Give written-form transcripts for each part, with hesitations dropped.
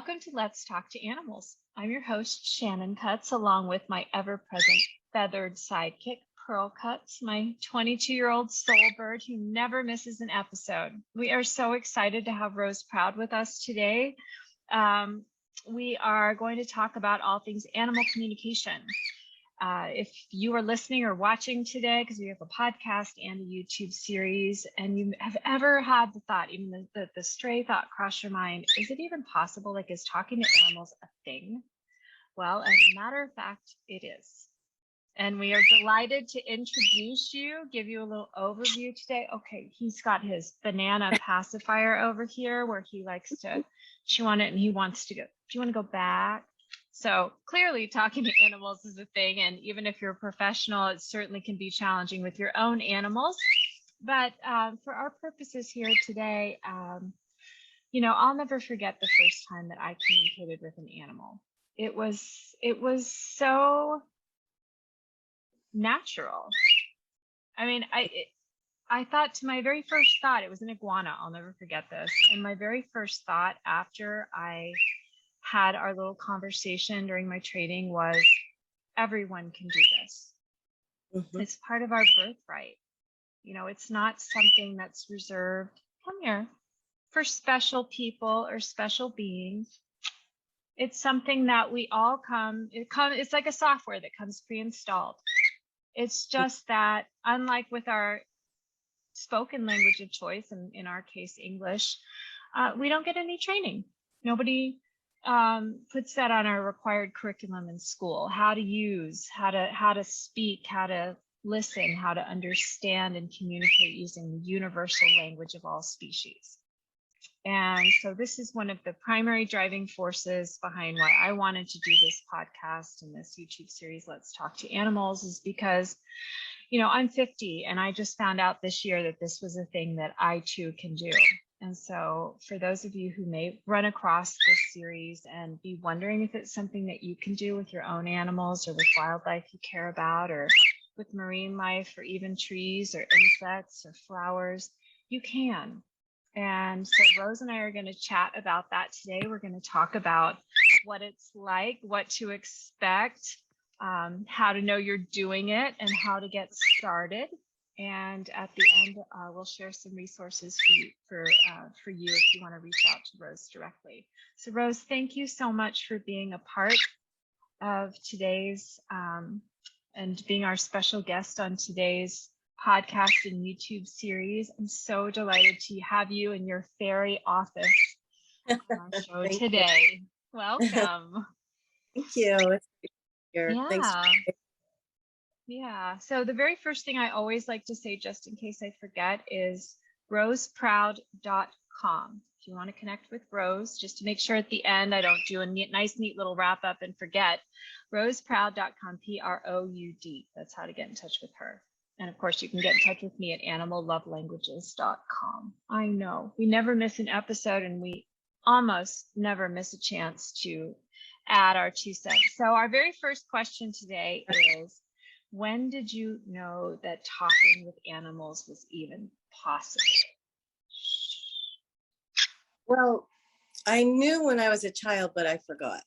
Welcome to Let's Talk to Animals. I'm your host, Shannon Cutts, along with my ever-present feathered sidekick, Pearl Cutts, my 22-year-old soul bird who never misses an episode. We are so excited to have Rose Proud with us today. We are going to talk about all things animal communication. If you are listening or watching today, because we have a podcast and a YouTube series, and you have ever had the thought, even the stray thought cross your mind, is it even possible? Like, is talking to animals a thing? Well, as a matter of fact, it is. And we are delighted to introduce you, give you a little overview today. Okay, he's got his banana pacifier over here where he likes to chew on it and he wants to go. Do you want to go back? So clearly talking to animals is a thing. And even if you're a professional, it certainly can be challenging with your own animals. But for our purposes here today, I'll never forget the first time that I communicated with an animal. It was so natural. I mean, I thought to my very first thought, it was an iguana. I'll never forget this. And my very first thought after I had our little conversation during my training was, everyone can do this. Mm-hmm. It's part of our birthright. It's not something that's reserved, come here, for special people or special beings. It's something that we all it's like a software that comes pre-installed. It's just that, unlike with our spoken language of choice, and in our case, English, we don't get any training. Nobody puts that on our required curriculum in school. How to use, how to speak, how to listen, how to understand and communicate using the universal language of all species. And so this is one of the primary driving forces behind why I wanted to do this podcast and this YouTube series, Let's Talk to Animals, is because, I'm 50 and I just found out this year that this was a thing that I too can do. And so for those of you who may run across this series and be wondering if it's something that you can do with your own animals or with wildlife you care about, or with marine life, or even trees or insects or flowers, you can. And so Rose and I are going to chat about that today. We're going to talk about what it's like, what to expect, how to know you're doing it, and how to get started. And at the end, we'll share some resources for you if you want to reach out to Rose directly. So Rose, thank you so much for being a part of today's and being our special guest on today's podcast and YouTube series. I'm so delighted to have you in your fairy office on our show today. Welcome. Thank you. Yeah. Thanks. Yeah. So the very first thing I always like to say, just in case I forget, is roseproud.com. If you want to connect with Rose, just to make sure at the end I don't do a nice, neat little wrap up and forget, roseproud.com, PROUD. That's how to get in touch with her. And of course, you can get in touch with me at animallovelanguages.com. I know we never miss an episode, and we almost never miss a chance to add our 2 cents. So our very first question today is, when did you know that talking with animals was even possible? Well, I knew when I was a child, but I forgot.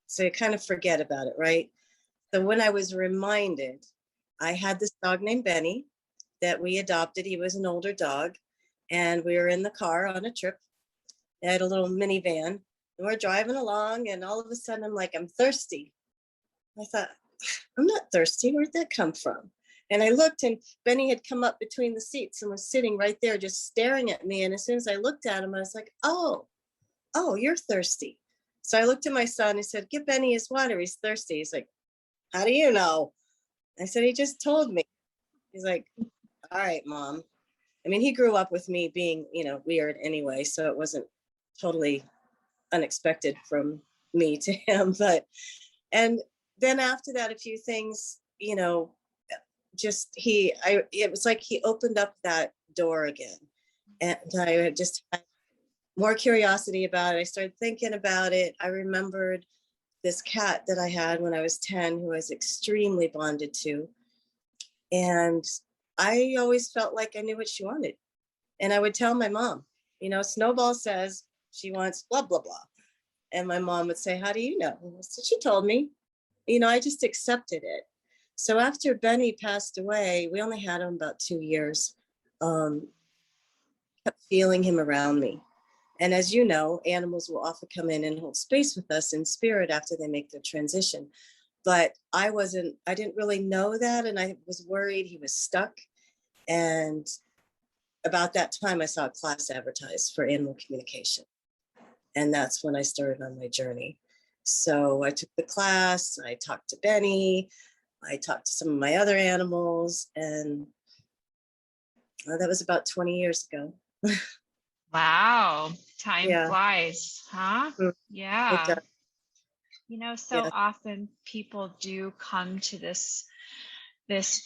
So you kind of forget about it, right? So when I was reminded, I had this dog named Benny that we adopted. He was an older dog, and we were in the car on a trip. I had a little minivan, and we're driving along, and all of a sudden I'm like, I'm thirsty. I thought, I'm not thirsty. Where'd that come from? And I looked, and Benny had come up between the seats and was sitting right there just staring at me. And as soon as I looked at him, I was like, oh, you're thirsty. So I looked at my son and said, give Benny his water. He's thirsty. He's like, how do you know? I said, he just told me. He's like, all right, Mom. I mean, he grew up with me being, weird anyway, so it wasn't totally unexpected from me to him. And then after that, a few things, it was like he opened up that door again. And I just had more curiosity about it. I started thinking about it. I remembered this cat that I had when I was 10, who I was extremely bonded to. And I always felt like I knew what she wanted. And I would tell my mom, Snowball says she wants blah, blah, blah. And my mom would say, how do you know? And I said, she told me. You know, I just accepted it. So after Benny passed away, we only had him about 2 years. Kept feeling him around me. And as you know, animals will often come in and hold space with us in spirit after they make their transition. But I didn't really know that. And I was worried he was stuck. And about that time, I saw a class advertised for animal communication. And that's when I started on my journey. So I took the class, I talked to Benny, I talked to some of my other animals, and that was about 20 years ago. Wow. Time Yeah. flies, huh? Mm, it Yeah. does. You know, so Yeah. often people do come to this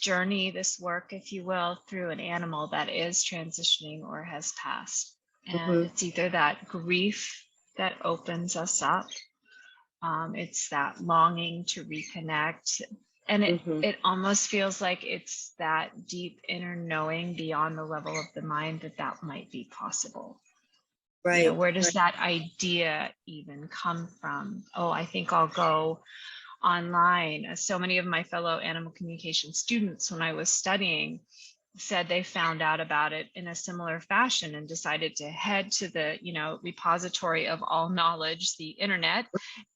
journey, this work, if you will, through an animal that is transitioning or has passed. And Mm-hmm. it's either that grief that opens us up, it's that longing to reconnect. And Mm-hmm. it almost feels like it's that deep inner knowing beyond the level of the mind that that might be possible. You know, Right. where does Right. that idea even come from? Oh, I think I'll go online. So many of my fellow animal communication students, when I was studying, said they found out about it in a similar fashion and decided to head to the, you know, repository of all knowledge, the internet,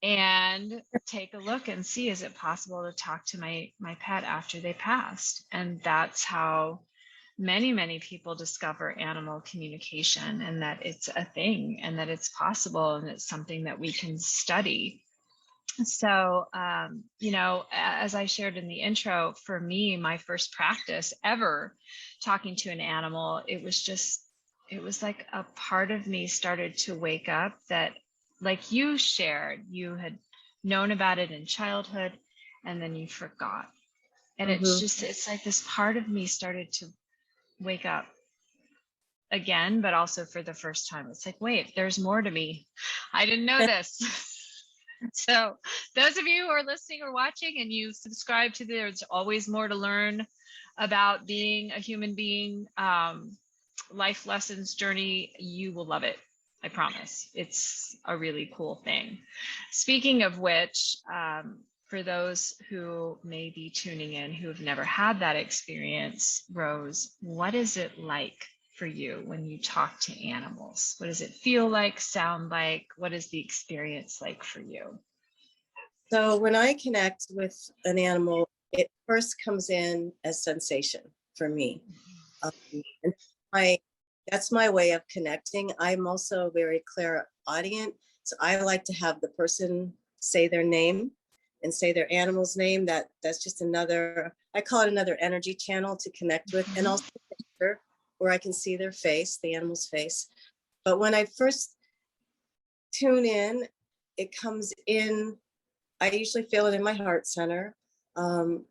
and take a look and see, is it possible to talk to my pet after they passed? And that's how many people discover animal communication, and that it's a thing and that it's possible and it's something that we can study. So, you know, as I shared in the intro, for me, my first practice ever talking to an animal, it was like a part of me started to wake up that, like you shared, you had known about it in childhood and then you forgot. And Mm-hmm. it's like this part of me started to wake up again, but also for the first time. It's like, wait, there's more to me. I didn't know this. So those of you who are listening or watching and you subscribe to There's Always More to Learn about being a human being, life lessons journey, you will love it. I promise. It's a really cool thing. Speaking of which, for those who may be tuning in who have never had that experience, Rose, what is it like for you when you talk to animals? What does it feel like, sound like? What is the experience like for you? So when I connect with an animal, it first comes in as sensation for me. And that's my way of connecting. I'm also very clairaudient. So I like to have the person say their name and say their animal's name. That's just another, I call it another energy channel to connect with, and also a picture where I can see their face, the animal's face. But when I first tune in, it comes in, I usually feel it in my heart center. Um,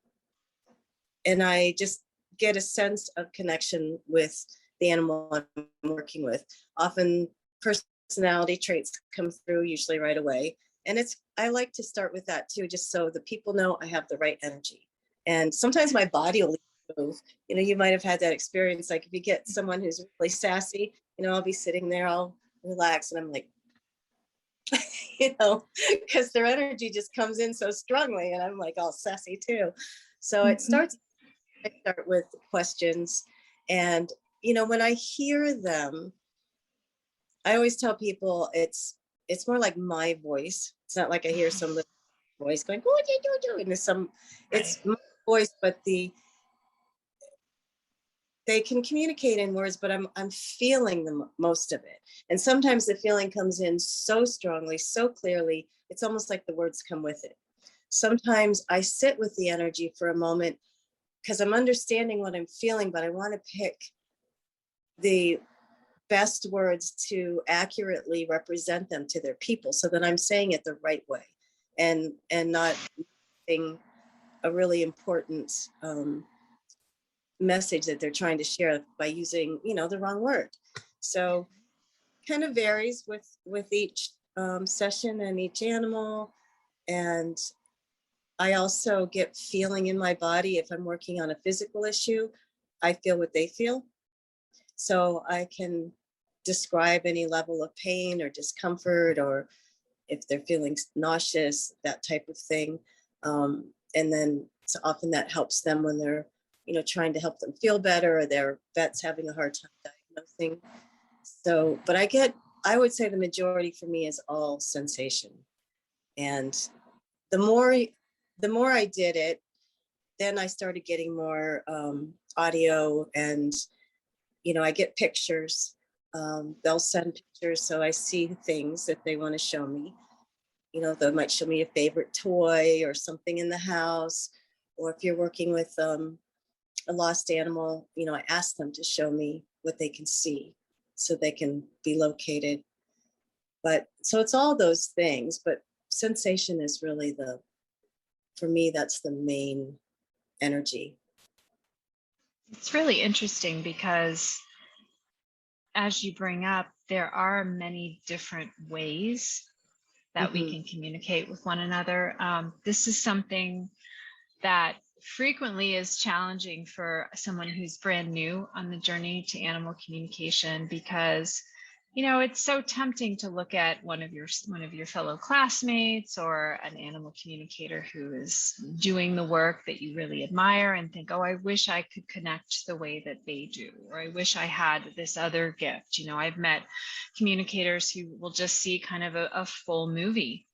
and I just get a sense of connection with the animal I'm working with. Often personality traits come through usually right away. And I like to start with that too, just so the people know I have the right energy. And sometimes my body will move. You know, you might have had that experience. Like if you get someone who's really sassy, you know, I'll be sitting there, I'll relax, and I'm like, you know, because their energy just comes in so strongly, and I'm like all sassy too. So I start with questions, and you know, when I hear them, I always tell people it's more like my voice. It's not like I hear some little voice going, "What did you do?" And there's some, Right. it's my voice, but they can communicate in words, but I'm feeling the most of it. And sometimes the feeling comes in so strongly, so clearly, it's almost like the words come with it. Sometimes I sit with the energy for a moment because I'm understanding what I'm feeling, but I want to pick the best words to accurately represent them to their people so that I'm saying it the right way and not being a really important message that they're trying to share by using, you know, the wrong word. So kind of varies with each session and each animal. And I also get feeling in my body. If I'm working on a physical issue, I feel what they feel. So I can describe any level of pain or discomfort or if they're feeling nauseous, that type of thing. And then so often that helps them when they're, trying to help them feel better, or their vet's having a hard time diagnosing. So, but I would say the majority for me is all sensation. And the more I did it, then I started getting more audio, and I get pictures. They'll send pictures, so I see things that they want to show me. They might show me a favorite toy or something in the house, or if you're working with a lost animal, I ask them to show me what they can see so they can be located. But so it's all those things, but sensation is really for me, that's the main energy. It's really interesting because, as you bring up, there are many different ways that we can communicate with one another. This is something that frequently is challenging for someone who's brand new on the journey to animal communication, because it's so tempting to look at one of your fellow classmates or an animal communicator who is doing the work that you really admire and think, oh, I wish I could connect the way that they do, or I wish I had this other gift. I've met communicators who will just see kind of a full movie,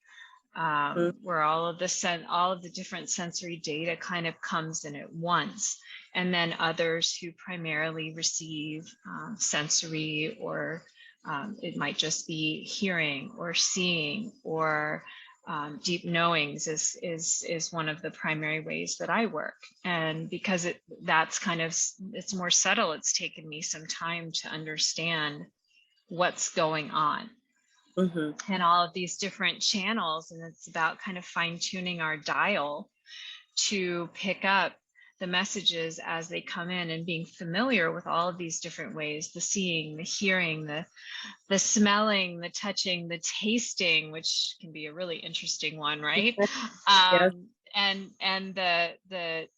where all of the different sensory data kind of comes in at once. And then others who primarily receive sensory, or it might just be hearing or seeing, or deep knowings is one of the primary ways that I work. And because it's more subtle, it's taken me some time to understand what's going on. And all of these different channels, and it's about kind of fine-tuning our dial to pick up the messages as they come in, and being familiar with all of these different ways: the seeing, the hearing, the smelling, the touching, the tasting, which can be a really interesting one, right? Yes. And the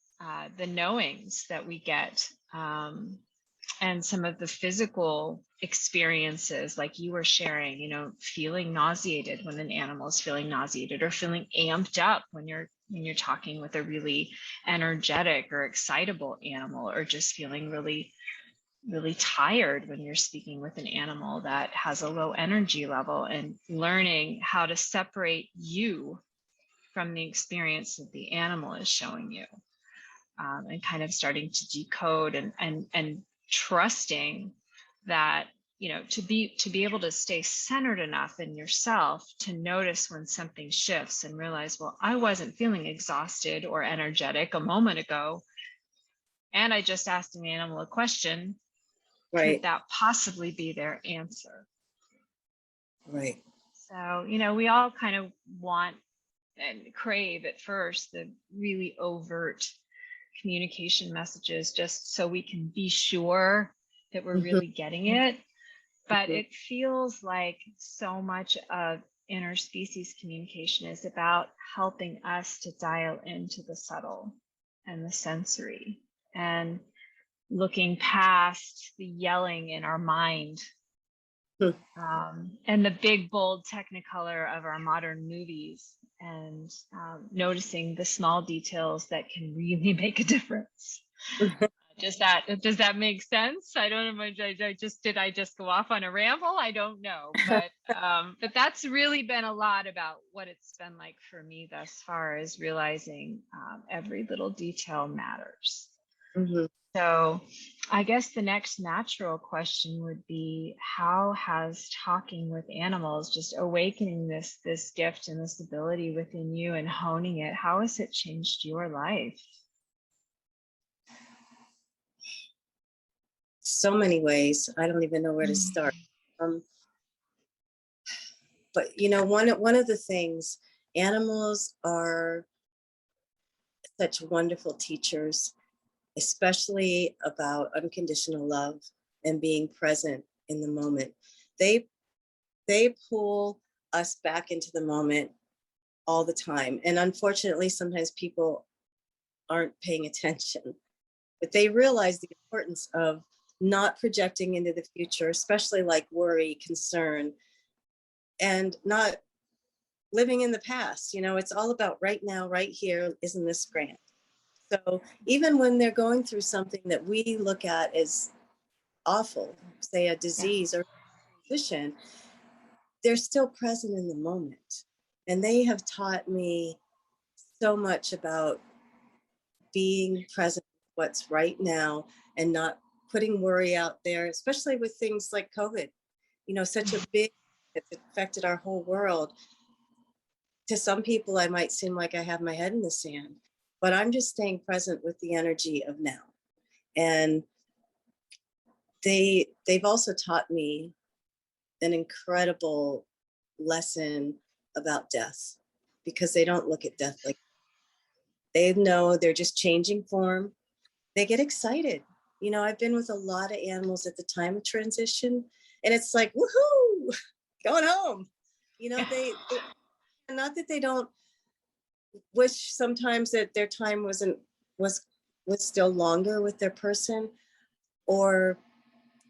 knowings that we get, and some of the physical experiences, like you were sharing, feeling nauseated when an animal is feeling nauseated, or feeling amped up when you're talking with a really energetic or excitable animal, or just feeling really, really tired when you're speaking with an animal that has a low energy level, and learning how to separate you from the experience that the animal is showing you, and kind of starting to decode and trusting that, to be able to stay centered enough in yourself to notice when something shifts, and realize, well, I wasn't feeling exhausted or energetic a moment ago, and I just asked an animal a question. Right. Could that possibly be their answer? Right. So, we all kind of want and crave at first the really overt communication messages, just so we can be sure that we're really getting it. But it feels like so much of interspecies communication is about helping us to dial into the subtle and the sensory, and looking past the yelling in our mind, and the big, bold technicolor of our modern movies, and noticing the small details that can really make a difference. Does that make sense? I don't know. Did I just go off on a ramble? I don't know, but that's really been a lot about what it's been like for me thus far, is realizing every little detail matters. So I guess the next natural question would be, how has talking with animals, just awakening this gift and this ability within you and honing it, how has it changed your life? So many ways. I don't even know where to start. But one of the things, animals are such wonderful teachers, especially about unconditional love and being present in the moment. They pull us back into the moment all the time. And unfortunately, sometimes people aren't paying attention, but they realize the importance of not projecting into the future, especially like worry, concern, and not living in the past. It's all about right now, right here. Isn't this grand? So even when they're going through something that we look at as awful, say a Yeah. disease or transition, they're still present in the moment. And they have taught me so much about being present with what's right now and not putting worry out there, especially with things like COVID, such a big, it's affected our whole world. To some people, I might seem like I have my head in the sand, but I'm just staying present with the energy of now. And they've also taught me an incredible lesson about death, because they don't look at death like, they know they're just changing form. They get excited. I've been with a lot of animals at the time of transition, and it's like, woohoo, going home. They not that they don't wish sometimes that their time was still longer with their person, or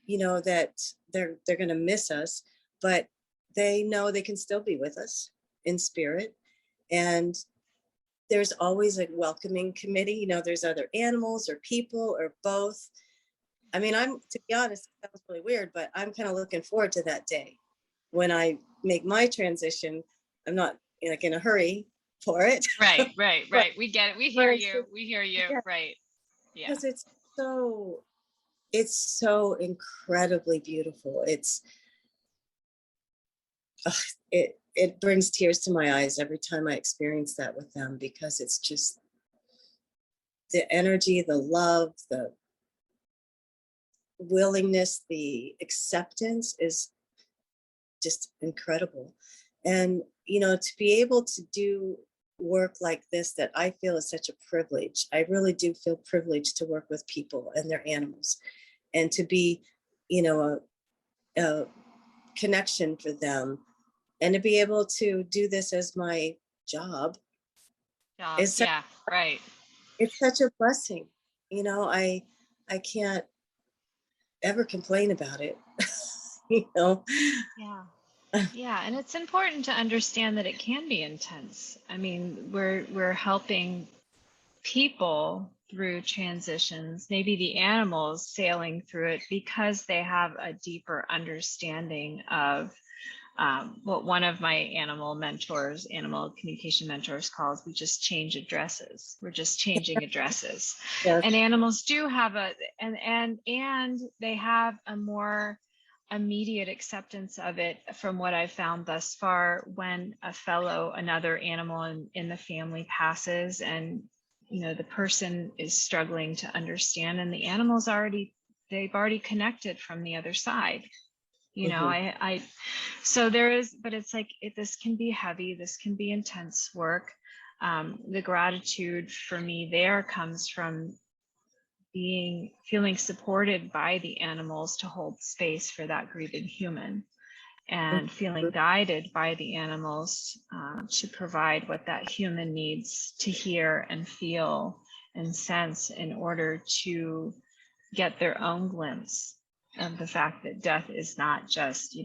that they're going to miss us, but they know they can still be with us in spirit. And there's always a welcoming committee. There's other animals or people or both. I mean, to be honest, it sounds really weird, but I'm kind of looking forward to that day when I make my transition. I'm not like in a hurry for it. Right. We get it. We hear you. Yeah, Right. Yeah. because it's so incredibly beautiful. It brings tears to my eyes every time I experience that with them, because it's just the energy, the love, the willingness, the acceptance is just incredible. And to be able to do work like this, that I feel is such a privilege. I really do feel privileged to work with people and their animals, and to be a connection for them, and to be able to do this as my job is Yeah. Right. it's such a blessing. I can't ever complain about it. Yeah. Yeah, and it's important to understand that it can be intense. I mean, we're helping people through transitions, maybe the animals sailing through it because they have a deeper understanding of what one of my animal communication mentors calls, we just change addresses. We're just changing addresses. Yes. And animals do have and they have a more immediate acceptance of it, from what I've found thus far, when another animal in the family passes, and the person is struggling to understand, and the animals they've already connected from the other side. So there is, but it's like, this can be heavy, this can be intense work. The gratitude for me there comes from feeling supported by the animals to hold space for that grieving human, and feeling guided by the animals to provide what that human needs to hear and feel and sense, in order to get their own glimpse of the fact that death is not just,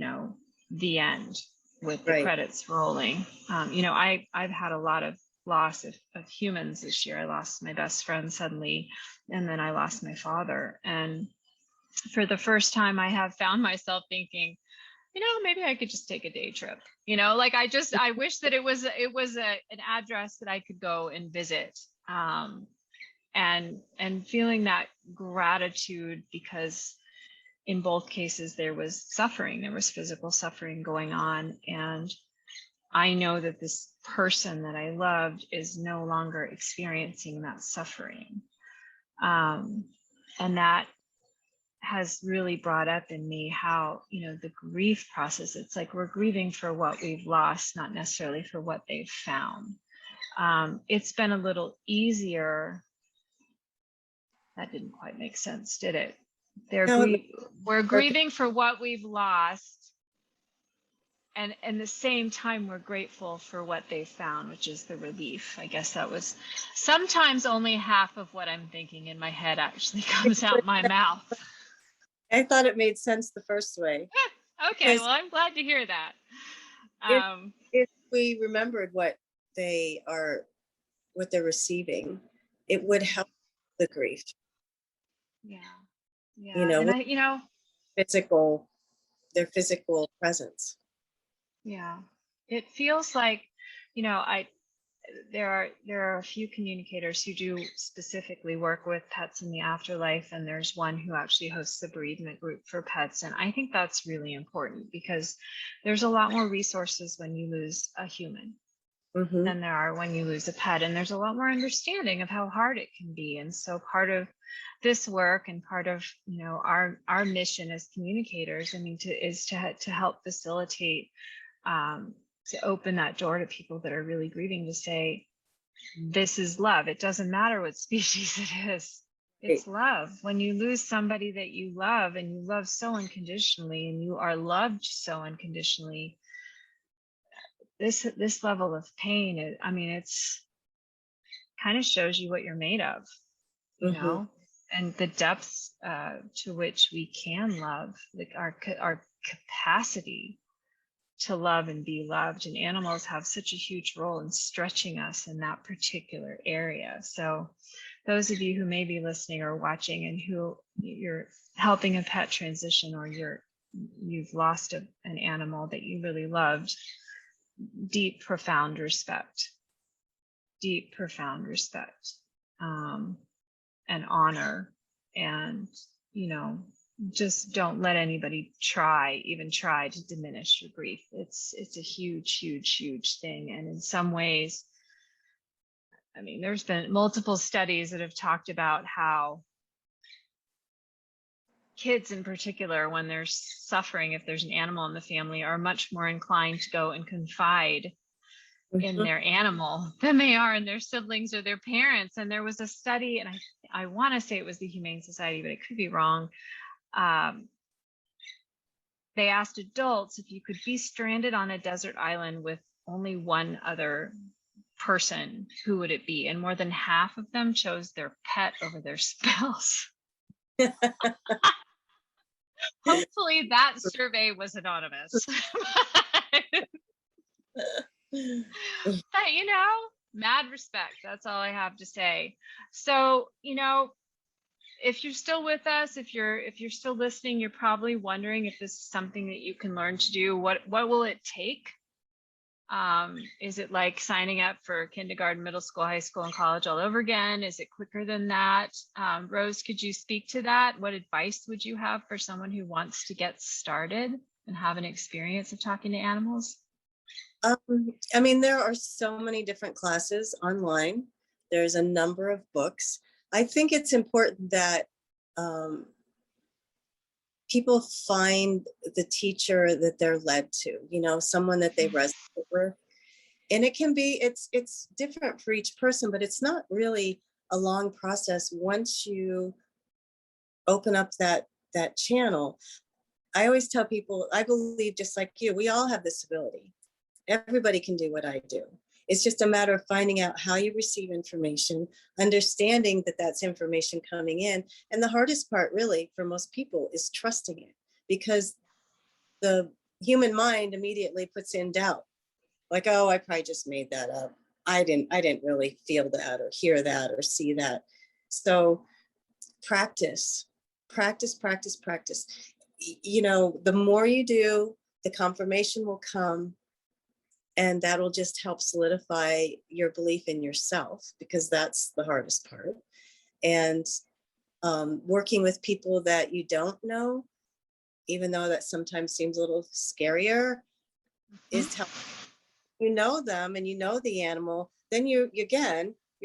the end with the credits rolling. I've had a lot of loss of humans this year. I lost my best friend suddenly, and then I lost my father. And for the first time, I have found myself thinking, maybe I could just take a day trip. I wish that it was an address that I could go and visit. And feeling that gratitude, because in both cases there was physical suffering going on, and I know that this person that I loved is no longer experiencing that suffering, and that has really brought up in me how the grief process, it's like we're grieving for what we've lost, not necessarily for what they've found. It's been a little easier. That didn't quite make sense, did it? We're grieving for what we've lost, and at the same time we're grateful for what they found, which is the relief. I guess that was sometimes only half of what I'm thinking in my head actually comes out my mouth. I thought it made sense the first way. Okay, well, I'm glad to hear that. we remembered what they're receiving, it would help the grief, Yeah. you Yeah. know, And with physical, their physical presence. yeah, it feels like, there are a few communicators who do specifically work with pets in the afterlife, and there's one who actually hosts a bereavement group for pets. And I think that's really important because there's a lot more resources when you lose a human Mm-hmm. than there are when you lose a pet, and there's a lot more understanding of how hard it can be. And so part of this work and part of our mission as communicators, I mean, to help facilitate, to open that door to people that are really grieving, to say, this is love. It doesn't matter what species it is. Right. It's love. When you lose somebody that you love, and you love so unconditionally, and you are loved so unconditionally, this level of pain, I mean, it's kind of shows you what you're made of, Mm-hmm. and the depths to which we can love, like our capacity to love and be loved. And animals have such a huge role in stretching us in that particular area. So those of you who may be listening or watching, and who you're helping a pet transition, or you've lost an animal that you really loved, deep, profound respect, and honor. And, just don't let anybody even try to diminish your grief. It's a huge, huge, huge thing. And in some ways, I mean, there's been multiple studies that have talked about how kids in particular, when they're suffering, if there's an animal in the family, are much more inclined to go and confide in their animal than they are in their siblings or their parents. And there was a study, and I want to say it was the Humane Society, but it could be wrong. They asked adults, if you could be stranded on a desert island with only one other person, who would it be? And more than half of them chose their pet over their spouse. Hopefully that survey was anonymous. But mad respect. That's all I have to say. So, if you're still with us, if you're still listening, you're probably wondering if this is something that you can learn to do. What will it take? Is it like signing up for kindergarten, middle school, high school, and college all over again? Is it quicker than that? Rose, could you speak to that? What advice would you have for someone who wants to get started and have an experience of talking to animals? I mean, there are so many different classes online. There's a number of books. I think it's important that people find the teacher that they're led to, someone that they resonate with. And it's different for each person, but it's not really a long process once you open up that channel. I always tell people, I believe, just like you, we all have this ability. Everybody can do what I do. It's just a matter of finding out how you receive information, understanding that that's information coming in. And the hardest part really for most people is trusting it, because the human mind immediately puts in doubt. Like, oh, I probably just made that up. I didn't really feel that or hear that or see that. So practice. The more you do, the confirmation will come. And that'll just help solidify your belief in yourself, because that's the hardest part. And working with people that you don't know, even though that sometimes seems a little scarier, is helpful. You know them and you know the animal, then you're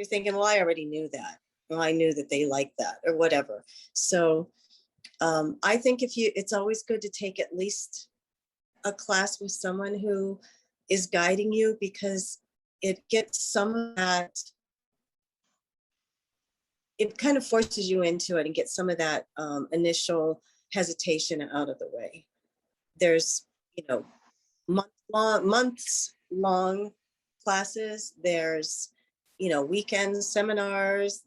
thinking, well, I already knew that. Well, I knew that they like that or whatever. So I think it's always good to take at least a class with someone who is guiding you, because it gets some of that, it kind of forces you into it and gets some of that initial hesitation out of the way. There's, months long classes. There's, weekends, seminars,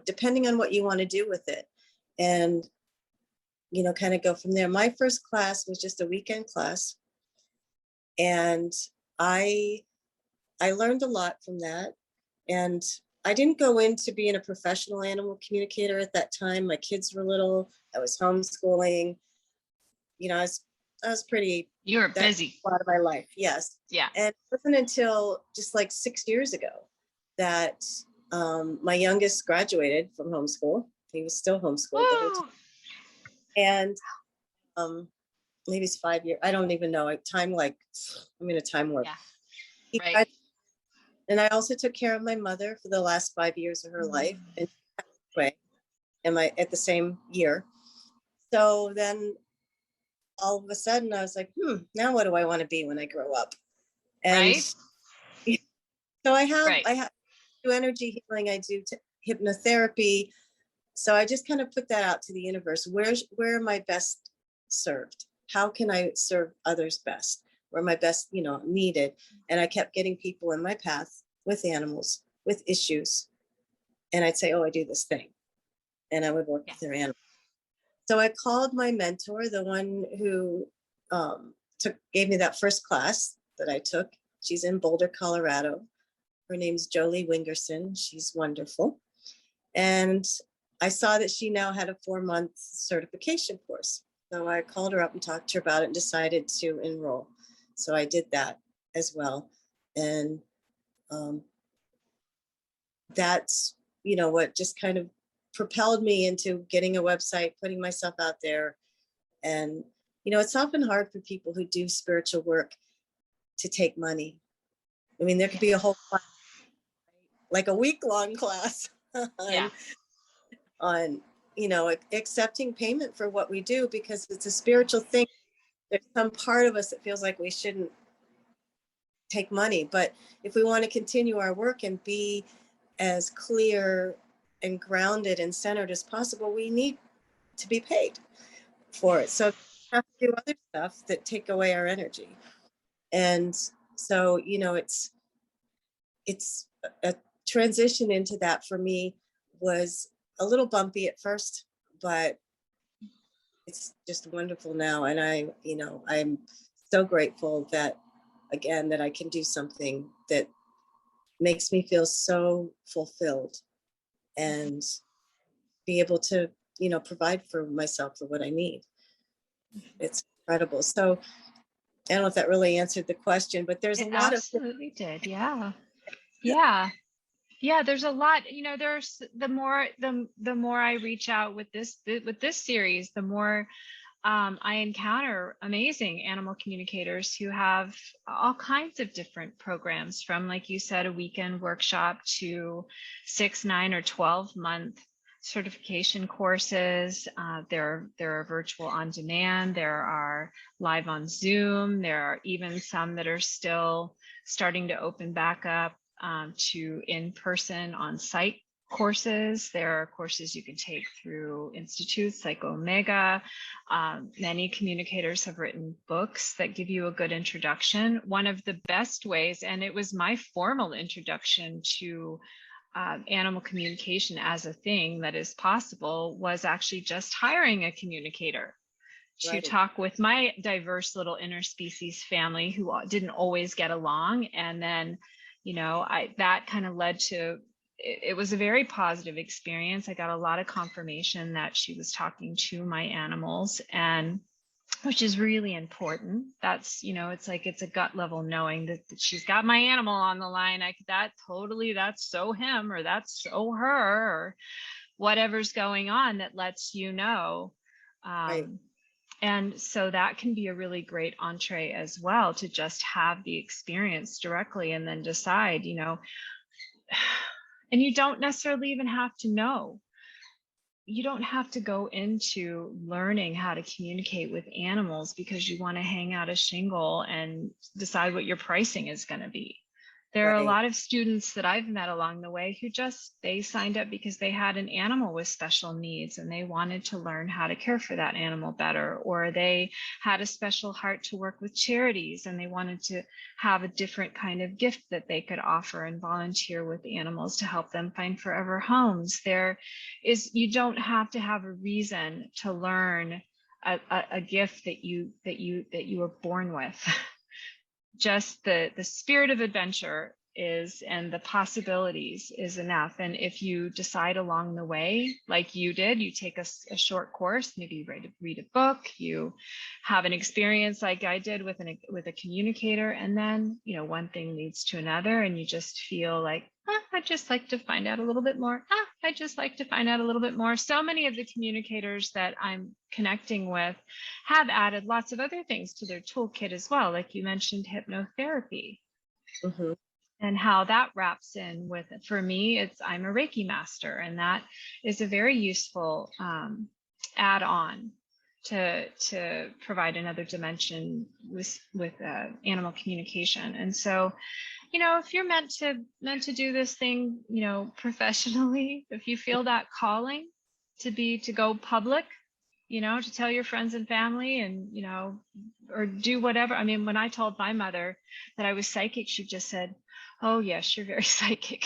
depending on what you want to do with it. And, kind of go from there. My first class was just a weekend class. And I I learned a lot from that. And I didn't go into being a professional animal communicator at that time. My kids were little. I was homeschooling. I was pretty, You were that busy. a lot of my life. Yes. Yeah. And it wasn't until just like 6 years ago that my youngest graduated from homeschool. He was still homeschooled the whole time. Woo! And um, maybe it's 5 years. I don't even know. Time, like, I'm in a time warp. Yeah. He Right. grad- And I also took care of my mother for the last 5 years of her life, and way, at the same year. So then all of a sudden I was like, now what do I want to be when I grow up? And Right. so I have Right. do energy healing, I do hypnotherapy. So I just kind of put that out to the universe. Where am I best served? How can I serve others best? Where am I best, needed? And I kept getting people in my path with animals, with issues. And I'd say, oh, I do this thing. And I would work with their animals. So I called my mentor, the one who gave me that first class that I took. She's in Boulder, Colorado. Her name's Jolie Wingerson. She's wonderful. And I saw that she now had a 4-month certification course. So I called her up and talked to her about it and decided to enroll. So I did that as well. And that's, what just kind of propelled me into getting a website, putting myself out there. And, it's often hard for people who do spiritual work to take money. I mean, there could be a whole class, like a week-long class on accepting payment for what we do, because it's a spiritual thing. There's some part of us that feels like we shouldn't take money, but if we want to continue our work and be as clear and grounded and centered as possible, we need to be paid for it. So we have to do other stuff that take away our energy. And so, it's a transition into that for me was a little bumpy at first, but it's just wonderful now. And I'm so grateful that I can do something that makes me feel so fulfilled and be able to, provide for myself for what I need. It's incredible. So I don't know if that really answered the question, but there's It a lot of absolutely did. Yeah. Yeah. Yeah, there's a lot, there's the more I reach out with this series, the more I encounter amazing animal communicators who have all kinds of different programs, from, like you said, a weekend workshop to 6, 9, or 12-month certification courses. There are virtual on demand. There are live on Zoom. There are even some that are still starting to open back up to in-person on-site courses. There are courses you can take through institutes like Omega. Many communicators have written books that give you a good introduction. One of the best ways, and it was my formal introduction to animal communication as a thing that is possible, was actually just hiring a communicator to talk with my diverse little interspecies family who didn't always get along. And then, that kind of led to, it was a very positive experience. I got a lot of confirmation that she was talking to my animals, and which is really important. That's, it's a gut level knowing that she's got my animal on the line. That's so him, or that's so her, or whatever's going on, that lets you know. And so that can be a really great entree as well, to just have the experience directly and then decide, and you don't necessarily even have to know. You don't have to go into learning how to communicate with animals because you want to hang out a shingle and decide what your pricing is going to be. There are a lot of students that I've met along the way who they signed up because they had an animal with special needs and they wanted to learn how to care for that animal better, or they had a special heart to work with charities and they wanted to have a different kind of gift that they could offer and volunteer with animals to help them find forever homes. You don't have to have a reason to learn a gift that you were born with. Just the spirit of adventure is, and the possibilities is enough. And if you decide along the way, like you did, you take a short course, maybe you read a book, you have an experience like I did with a communicator, and then, you know, one thing leads to another, and you just feel like, I'd just like to find out a little bit more. I'd just like to find out a little bit more. So many of the communicators that I'm connecting with have added lots of other things to their toolkit as well. Like you mentioned, hypnotherapy. Mm-hmm. And how that wraps in with, for me, I'm a Reiki master, and that is a very useful add-on to provide another dimension with animal communication. And so, you know, if you're meant to do this thing, you know, professionally, if you feel that calling to go public, you know, to tell your friends and family, and, you know, or do whatever. I mean, when I told my mother that I was psychic, she just said, "Oh yes, you're very psychic."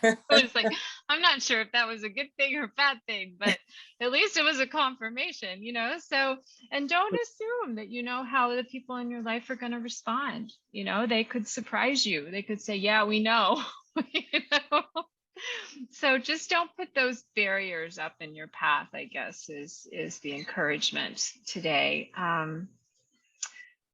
I was like, I'm not sure if that was a good thing or a bad thing, but at least it was a confirmation, you know? So, and don't assume that you know how the people in your life are going to respond. You know, they could surprise you. They could say, "Yeah, we know." You know? So just don't put those barriers up in your path, I guess, is the encouragement today.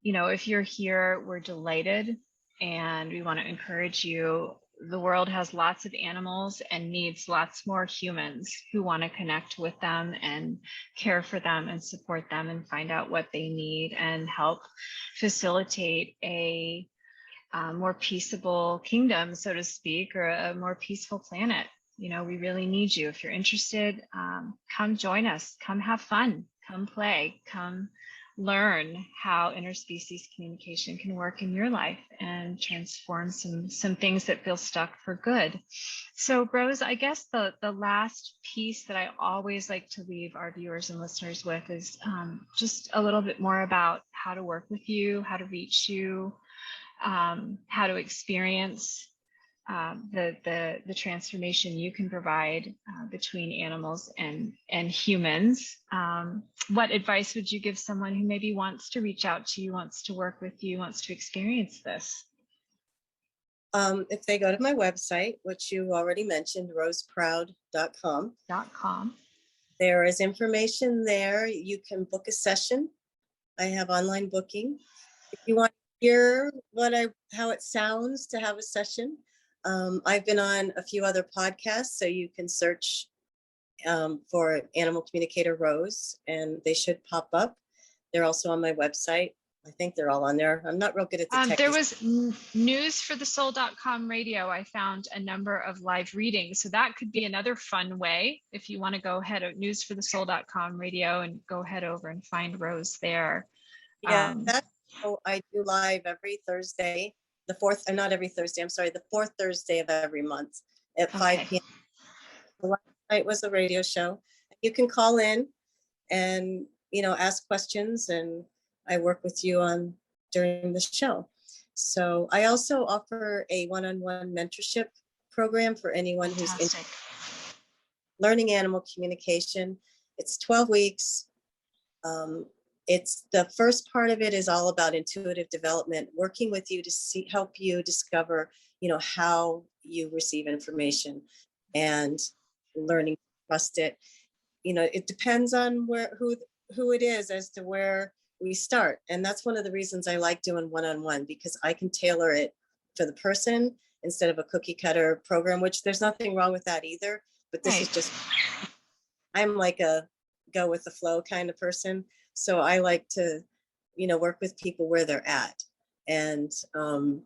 You know, if you're here, we're delighted, and we want to encourage you. The world has lots of animals and needs lots more humans who want to connect with them and care for them and support them and find out what they need and help facilitate a more peaceable kingdom, so to speak, or a more peaceful planet. You know, we really need you. If you're interested, come join us, come have fun, come play, come learn how interspecies communication can work in your life and transform some things that feel stuck for good. So Rose, I guess the last piece that I always like to leave our viewers and listeners with is just a little bit more about how to work with you, how to reach you, how to experience the transformation you can provide between animals and humans. What advice would you give someone who maybe wants to reach out to you, wants to work with you, wants to experience this? If they go to my website, which you already mentioned, roseproud.com. There is information there. You can book a session. I have online booking. If you want to hear how it sounds to have a session, I've been on a few other podcasts, so you can search for Animal Communicator Rose, and they should pop up. They're also on my website. I think they're all on there. I'm not real good at the tech. There was newsforthesoul.com radio. I found a number of live readings. So that could be another fun way if you want to go ahead at newsforthesoul.com radio and go head over and find Rose there. Yeah, I do live every Thursday. Not every Thursday, I'm sorry, the fourth Thursday of every month at 5 p.m. The last night was a radio show. You can call in and, you know, ask questions, and I work with you during the show. So I also offer a one-on-one mentorship program for anyone who's interested in learning animal communication. It's 12 weeks. It's the first part of it is all about intuitive development, working with you to help you discover, you know, how you receive information and learning to trust it. You know, it depends on who it is as to where we start. And that's one of the reasons I like doing one-on-one, because I can tailor it for the person instead of a cookie cutter program, which there's nothing wrong with that either. But this is just, I'm like a go with the flow kind of person. So I like to, you know, work with people where they're at. And so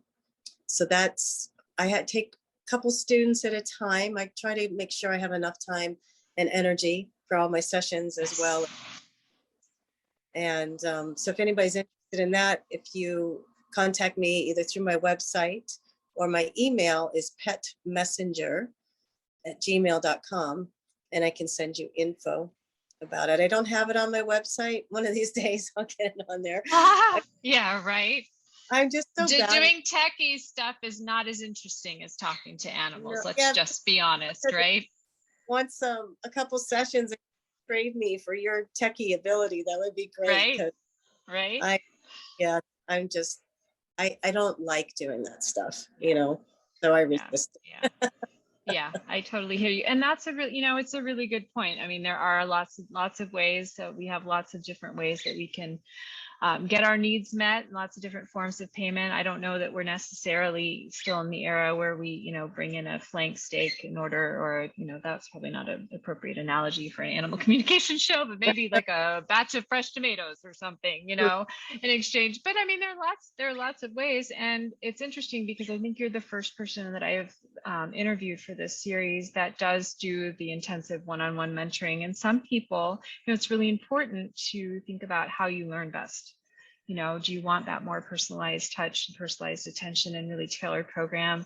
I take a couple students at a time. I try to make sure I have enough time and energy for all my sessions as well. And so if anybody's interested in that, if you contact me either through my website, or my email is petmessenger@gmail.com, and I can send you info about it. I don't have it on my website. One of these days I'll get it on there. Yeah, right. I'm just so bad. Doing techie stuff is not as interesting as talking to animals. Let's just be honest, right? Once a couple sessions, trade me for your techie ability. That would be great. Right. I'm just I don't like doing that stuff, you know, so I Yeah. resist. Yeah. Yeah, I totally hear you. And that's a really, it's a really good point. I mean, there are lots of ways. So we have lots of different ways that we can get our needs met, lots of different forms of payment. I don't know that we're necessarily still in the era where we, bring in a flank steak in order, or, that's probably not an appropriate analogy for an animal communication show, but maybe like a batch of fresh tomatoes or something, in exchange. But I mean, there are lots of ways. And it's interesting because I think you're the first person that I have interviewed for this series that does do the intensive one-on-one mentoring. And some people, it's really important to think about how you learn best. Do you want that more personalized touch and personalized attention and really tailored program?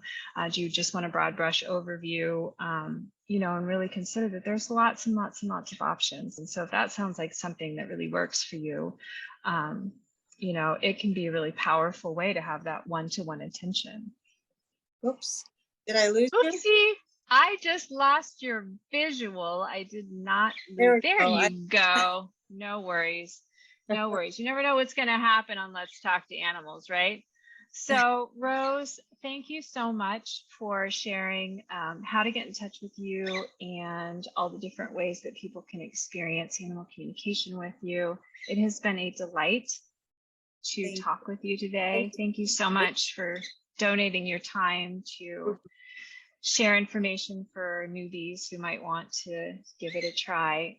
Do you just want a broad brush overview? And really consider that there's lots and lots and lots of options. And so if that sounds like something that really works for you, it can be a really powerful way to have that one-to-one attention. Oops, did I lose you? Oopsie, I just lost your visual. I did not. There you go. No worries. No worries. You never know what's going to happen on Let's Talk to Animals, right? So, Rose, thank you so much for sharing how to get in touch with you and all the different ways that people can experience animal communication with you. It has been a delight to talk with you today. Thank you so much for donating your time to share information for newbies who might want to give it a try.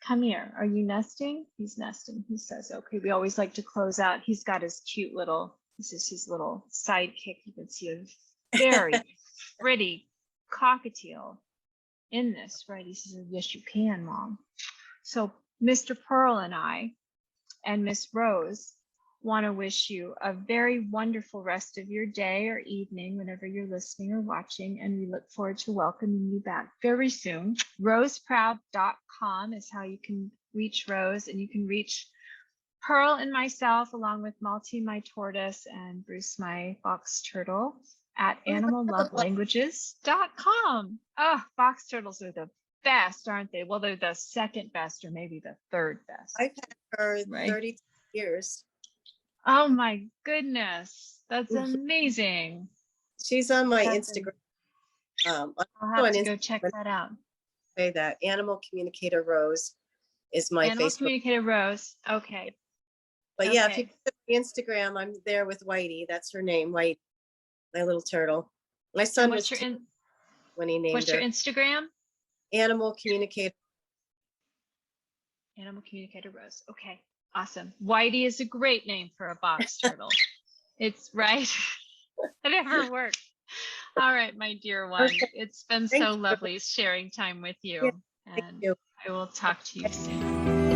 Come here. Are you nesting? He's nesting. He says, okay. We always like to close out. He's got his cute little, this is his little sidekick. You can see a very pretty cockatiel in this, right? He says, yes, you can, Mom. So Mr. Pearl and I and Miss Rose want to wish you a very wonderful rest of your day or evening whenever you're listening or watching, and we look forward to welcoming you back very soon. roseproud.com is how you can reach Rose, and you can reach Pearl and myself along with Malty, my tortoise, and Bruce, my box turtle, at animallovelanguages.com. Oh, box turtles are the best, aren't they? Well, they're the second best or maybe the third best. I've had her 30 years. Oh my goodness, that's amazing. She's on my Instagram. I'll have to go check that out. Say that Animal Communicator Rose is my Animal Facebook. Communicator Rose. Okay. But yeah, if you go to Instagram, I'm there with Whitey. That's her name, Whitey, my little turtle. My son was when he named What's your Instagram? Animal Communicator. Animal Communicator Rose. Okay. Awesome. Whitey is a great name for a box turtle. It's right. It never worked. All right, my dear one. Okay. It's been so lovely sharing time with you. Yeah, and I will talk to you soon.